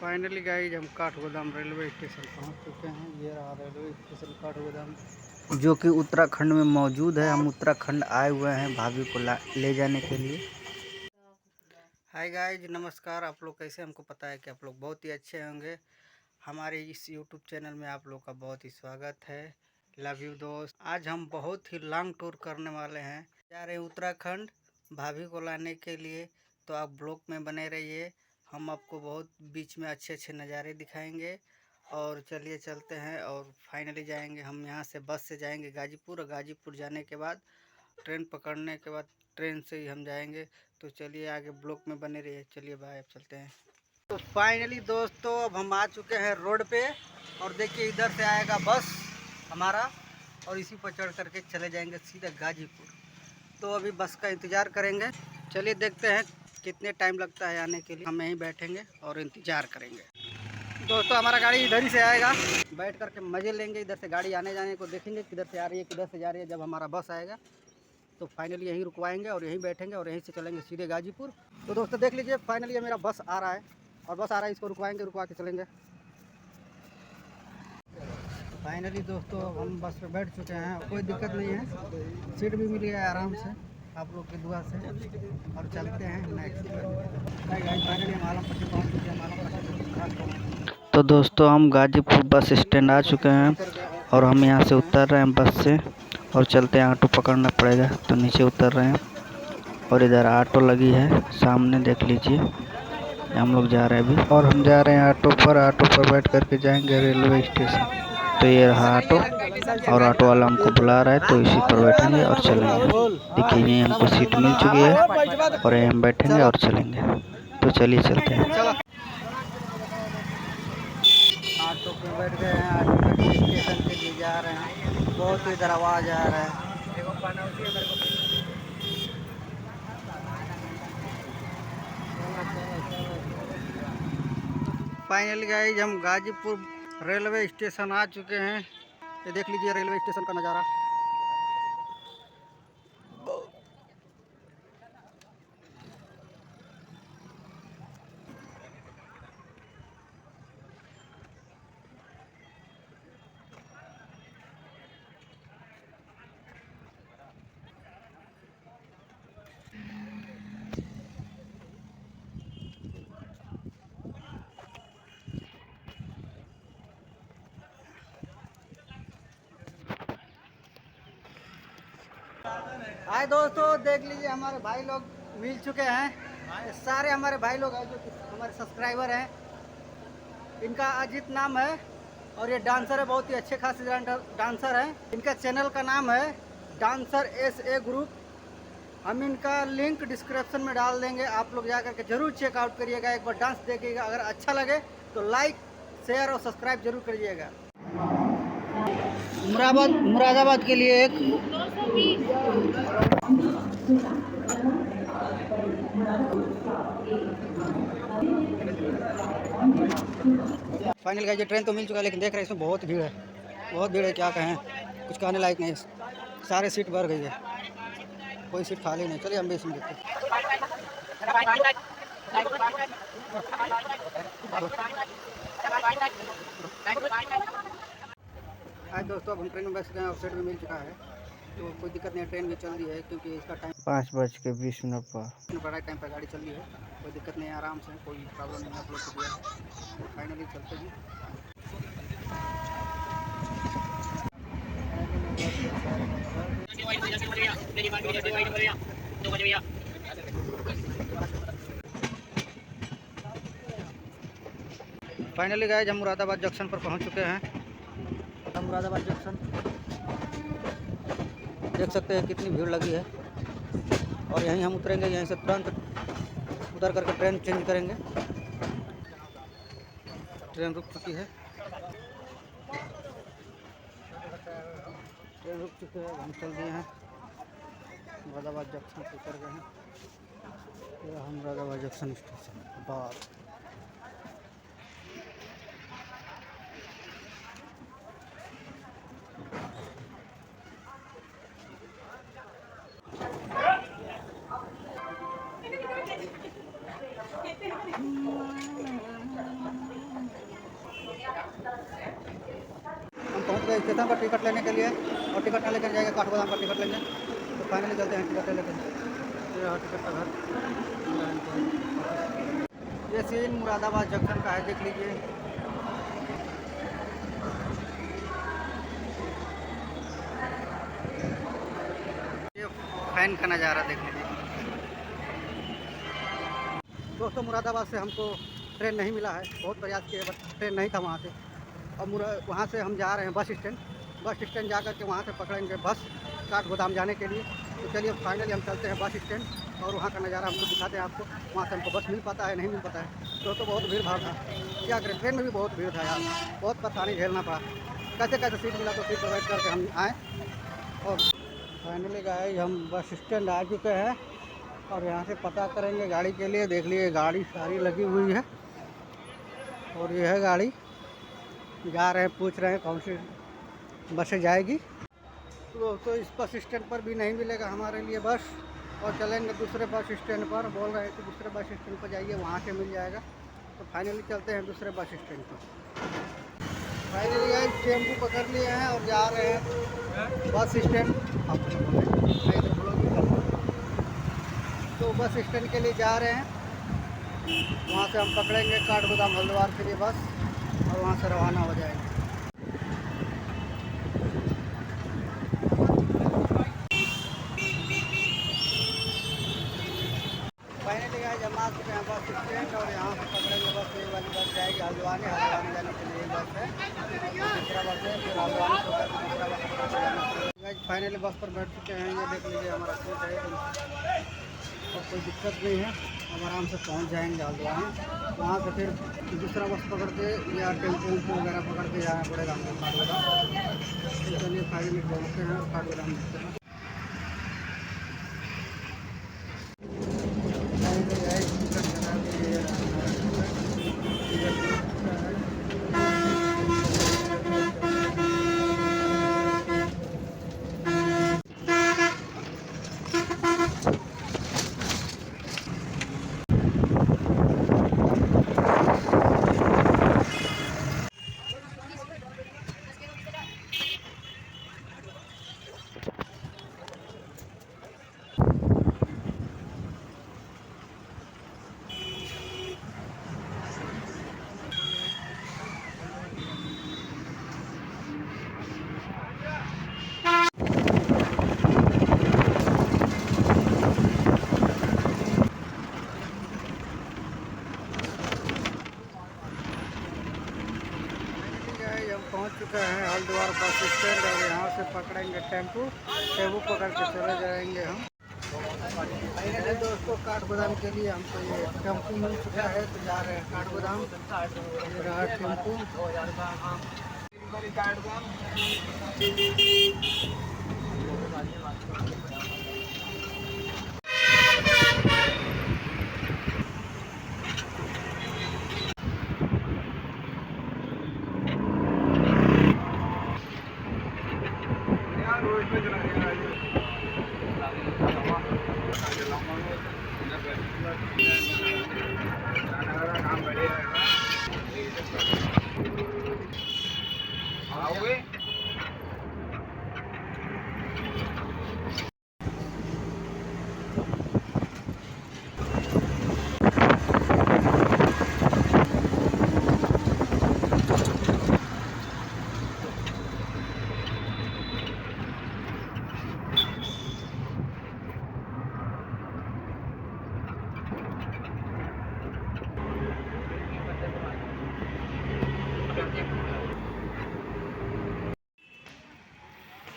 Finally guys हम Kathgodam railway station पहुंच चुके हैं। ये रहा रेलवे स्टेशन काठगोदाम, जो कि उत्तराखंड में मौजूद है। हम उत्तराखंड आए हुए हैं भाभी को ले जाने के लिए। हाय गाइस, नमस्कार। आप लोग कैसे? हमको पता है कि आप लोग बहुत ही अच्छे होंगे। हमारे इस यूट्यूब चैनल में आप लोग का बहुत ही स्वागत है। लव यू दोस्त। आज हम बहुत ही लॉन्ग टूर करने वाले हैं, जा रहे हैं उत्तराखंड भाभी को लाने के लिए। तो आप ब्लॉग में बने रहिए, हम आपको बहुत बीच में अच्छे अच्छे नज़ारे दिखाएंगे। और चलिए चलते हैं और फाइनली जाएंगे। हम यहाँ से बस से जाएंगे गाजीपुर, और गाजीपुर जाने के बाद ट्रेन पकड़ने के बाद ट्रेन से ही हम जाएंगे। तो चलिए आगे ब्लॉग में बने रहिए। चलिए बाय, अब चलते हैं। तो फाइनली दोस्तों अब हम आ चुके हैं रोड पे, और देखिए इधर से आएगा बस हमारा, और इसी पर चढ़ करके चले जाएंगे सीधा गाजीपुर। तो अभी बस का इंतज़ार करेंगे। चलिए देखते हैं कितने टाइम लगता है आने के लिए। हम यहीं बैठेंगे और इंतज़ार करेंगे। दोस्तों हमारा गाड़ी इधर ही से आएगा, बैठ करके मज़े लेंगे। इधर से गाड़ी आने जाने को देखेंगे, किधर से आ रही है किधर से जा रही है। जब हमारा बस आएगा तो फाइनली यहीं रुकवाएंगे और यहीं बैठेंगे और यहीं से चलेंगे सीधे गाजीपुर। तो दोस्तों देख लीजिए, फाइनली मेरा बस आ रहा है, और बस आ रहा है, इसको रुकवाएंगे, रुकवा के चलेंगे। फाइनली दोस्तों हम बस पे बैठ चुके हैं, कोई दिक्कत नहीं है, सीट भी मिल गया है आराम से आप लोग की दुआ से। और चलते हैं नेक्स्ट। फाइनली हम आलमपट्टी पहुँच चुके हैं। तो दोस्तों हम गाजीपुर बस स्टैंड आ चुके हैं, और हम यहाँ से उतर रहे हैं बस से और चलते हैं। ऑटो पकड़ना पड़ेगा, तो नीचे उतर रहे हैं। और इधर ऑटो लगी है सामने, देख लीजिए। हम लोग जा रहे हैं अभी, और हम जा रहे हैं ऑटो पर बैठ करके जाएंगे रेलवे स्टेशन। तो ये रहा ऑटो, और ऑटो वाला हमको बुला रहा है, तो इसी पर बैठेंगे और चलेंगे। देखिए ये हमको सीट मिल चुकी है, और यहीं हम बैठेंगे और चलेंगे। तो चलिए चलते हैं। ऑटो पे बैठ गए हैं, ऑटो पे स्टेशन के लिए जा रहे हैं। बहुत इधर आवाज़ आ रहा है। फाइनली गाइस हम गाजीपुर रेलवे स्टेशन आ चुके हैं। ये देख लीजिए रेलवे स्टेशन का नज़ारा। हाय दोस्तों, देख लीजिए हमारे भाई लोग मिल चुके हैं। ये सारे हमारे भाई लोग हैं जो हमारे सब्सक्राइबर हैं। इनका अजीत नाम है, और ये डांसर है, बहुत ही अच्छे खासे डांसर हैं। इनका चैनल का नाम है डांसर SA ग्रुप। हम इनका लिंक डिस्क्रिप्शन में डाल देंगे, आप लोग जा करके ज़रूर चेकआउट करिएगा, एक बार डांस देखिएगा। अगर अच्छा लगे तो लाइक, शेयर और सब्सक्राइब जरूर करिएगा। मुरादाबाद के लिए एक फाइनल गाइस, ये ट्रेन तो मिल चुका है, लेकिन देख रहे हैं इसमें बहुत भीड़ है, बहुत भीड़ है। क्या कहें, कुछ कहने लायक नहीं। सारे सीट भर गई है, कोई सीट खाली नहीं। चलिए हम भी इसमें देखते हैं। आज दोस्तों अब हम ट्रेन में बैठ गए हैं और सीट भी मिल चुका है, तो कोई दिक्कत नहीं है। ट्रेन भी चल रही है क्योंकि इसका टाइम 5:20 पर बड़ा टाइम पर गाड़ी चल रही है। कोई दिक्कत नहीं है, आराम से, कोई प्रॉब्लम नहीं है आप लोग को दिया है। तो फाइनली चलते हैं। फाइनली गाइस हम मुरादाबाद जंक्शन पर पहुंच चुके हैं। हम मुरादाबाद जंक्शन देख सकते हैं कितनी भीड़ लगी है, और यहीं हम उतरेंगे। यहीं से तुरंत उतर करके ट्रेन चेंज करेंगे। ट्रेन रुक चुकी है, ट्रेन रुक चुकी है, हम चल दिए हैं। मुरादाबाद जंक्शन से उतर गए हैं। यह हम मुरादाबाद जंक्शन स्टेशन बात। गए स्टेशन पर टिकट लेने के लिए और टिकट ना लेकर जाएंगे काठगोदाम पर टिकट लेंगे। तो फाइनली चलते हैं टिकट लेकर। ये टिकट का घर, ये सीन मुरादाबाद जंक्शन का है, देख लीजिए। ये फैन का नज़ारा देख लीजिए दोस्तों। मुरादाबाद से हमको ट्रेन नहीं मिला है, बहुत प्रयास किए बट ट्रेन नहीं था वहाँ से। और वहाँ से हम जा रहे हैं बस स्टैंड जा कर के वहाँ से पकड़ेंगे बस काठगोदाम जाने के लिए। तो चलिए फाइनली हम चलते हैं बस स्टैंड और वहाँ का नज़ारा हमको दिखाते हैं आपको। वहाँ से हमको बस मिल पाता है नहीं मिल पाता है। दोस्तों बहुत भीड़ भाड़ था, क्या करें, ट्रेन में भी बहुत भीड़ था यार, बहुत परेशानी झेलना पड़ा। कैसे कैसे सीट मिला तो सीट पर बैठ करके हम आए। और फाइनली गाइस हम बस स्टैंड आ चुके हैं और यहाँ से पता करेंगे गाड़ी के लिए। देख लिए गाड़ी सारी लगी हुई है और ये है गाड़ी, जा रहे हैं, पूछ रहे हैं कौन सी बसें जाएगी। तो इस बस स्टैंड पर भी नहीं मिलेगा हमारे लिए बस, और चलेंगे दूसरे बस स्टैंड पर। बोल रहे हैं कि दूसरे बस स्टैंड पर जाइए, वहाँ से मिल जाएगा। तो फाइनली चलते हैं दूसरे बस स्टैंड पर। फाइनली टेम्पू पकड़ लिए हैं और जा रहे हैं बस स्टैंड। तो बस स्टैंड के लिए जा रहे हैं, वहाँ से हम पकड़ेंगे काठगोदाम हल्द्वार के लिए बस और वहाँ से रवाना हो जाएंगे। फाइनली गाइस हम आ चुके हैं बस स्टैंड और यहाँ से पकड़ेंगे बस। ये वाली बस जाएगी हल्द्वानी जाने के लिए बस है, दूसरा बस है, फिर हल्द्वानी से होकर दूसरा बस पकड़ेंगे। गाइस फाइनली बस पर बैठ चुके हैं, ये देख लीजिए हमारा सीट है और कोई दिक्कत नहीं है, हम आराम से पहुँच जाएंगे हल्द्वानी। वहाँ से फिर दूसरा बस पकड़ के या टेम्पो वगैरह पकड़ के जाना पड़ेगा हमको काठगोदाम। चलिए फाइनली पहुँचते हैं काठगोदाम दिखते हैं। हम पहुंच चुके हैं हल्द्वार बस स्टैंड और यहाँ से पकड़ेंगे टेम्पू पकड़ के चले जाएंगे हम। फाइनली दोस्तों काठगोदाम के लिए हमको ये टेम्पू मिल चुका है, तो जा रहे हैं काठगोदाम। ये रहा टेम्पू।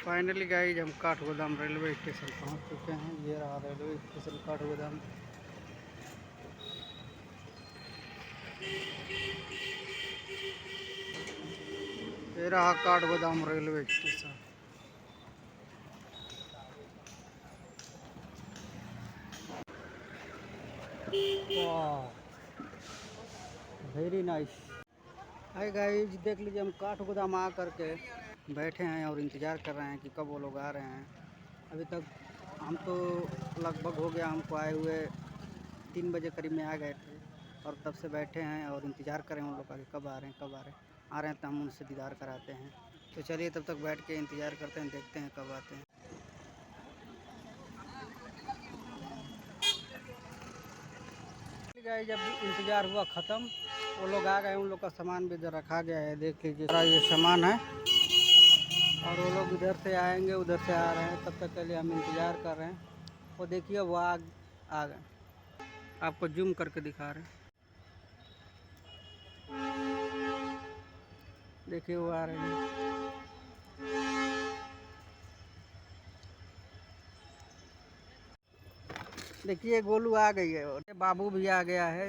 फाइनली गाइस हम काठगोदाम रेलवे स्टेशन पहुंच चुके हैं। ये रहा रेलवे स्टेशन काठगोदाम। ये रहा Kathgodam railway station. Very nice. Hi guys देख लीजिए हम काठगोदाम आ करके बैठे हैं और इंतज़ार कर रहे हैं कि कब वो लोग आ रहे हैं। अभी तक हम तो लगभग हो गया हमको आए हुए 3 बजे करीब में आ गए थे और तब से बैठे हैं और इंतज़ार कर रहे हैं उन लोग का कि कब आ रहे हैं कब आ रहे हैं। आ रहे हैं तो हम उनसे दीदार कराते हैं। तो चलिए तब तक बैठ के इंतज़ार करते हैं, देखते हैं कब आते हैं। जब इंतज़ार हुआ ख़त्म, वो लोग आ गए, उन लोग का सामान भी इधर रखा गया है, देख लीजिए सारा ये सामान है। और वो लोग इधर से आएंगे, उधर से आ रहे हैं, तब तक के लिए हम इंतज़ार कर रहे हैं। वो देखिए वो आ गए, आपको जूम करके दिखा रहे हैं, देखिए वो आ रहे हैं। देखिए गोलू आ गई है और बाबू भी आ गया है।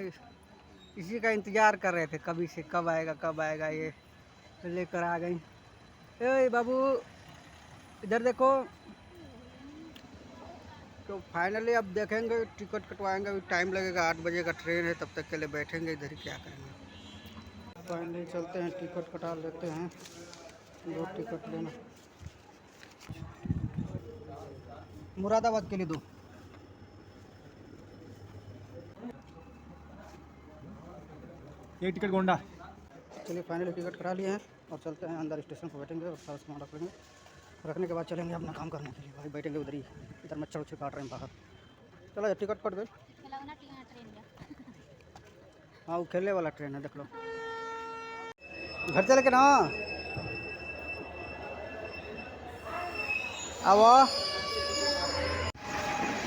इसी का इंतज़ार कर रहे थे कभी से, कब आएगा, ये लेकर आ गई। ए बाबू इधर देखो। तो फाइनली अब देखेंगे, टिकट कटवाएंगे, अभी टाइम लगेगा, 8 बजे का ट्रेन है, तब तक के लिए बैठेंगे इधर ही, क्या करेंगे। फाइनली चलते हैं, टिकट कटा लेते हैं, 2 टिकट लेना, मुरादाबाद के लिए 2। एक टिकट गोंडा। चलिए फाइनली टिकट करा लिए हैं और चलते हैं अंदर, स्टेशन पर बैठेंगे और सारा सामान रख लेंगे। रखने के बाद चलेंगे अपना काम करने के लिए। भाई बैठेंगे उधर ही, इधर मच्छर उच्छर काट रहे हैं बाहर। चलो जब टिकट कट गए। हाँ वो खेलने वाला ट्रेन है, देख लो। घर चले के ना आओ।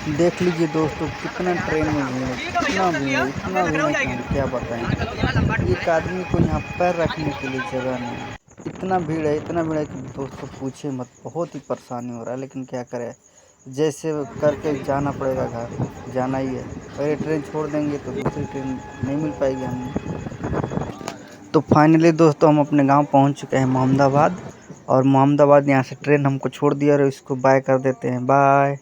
देख लीजिए दोस्तों, कितना ट्रेन में भीड़ है, इतना भीड़ है, क्या बताएं। एक आदमी को यहाँ पैर रखने के लिए जगह नहीं है, इतना भीड़ है कि दोस्तों पूछे मत, बहुत ही परेशानी हो रहा है। लेकिन क्या करें, जैसे करके जाना पड़ेगा, घर जाना ही है। पहले ट्रेन छोड़ देंगे तो दूसरी ट्रेन नहीं मिल पाएगी हमें। तो फाइनली दोस्तों हम अपने गाँव पहुँच चुके हैं, मोहम्मदाबाद। और मोहम्मदाबाद यहाँ से ट्रेन हमको छोड़ दिया और इसको बाय कर देते हैं, बाय।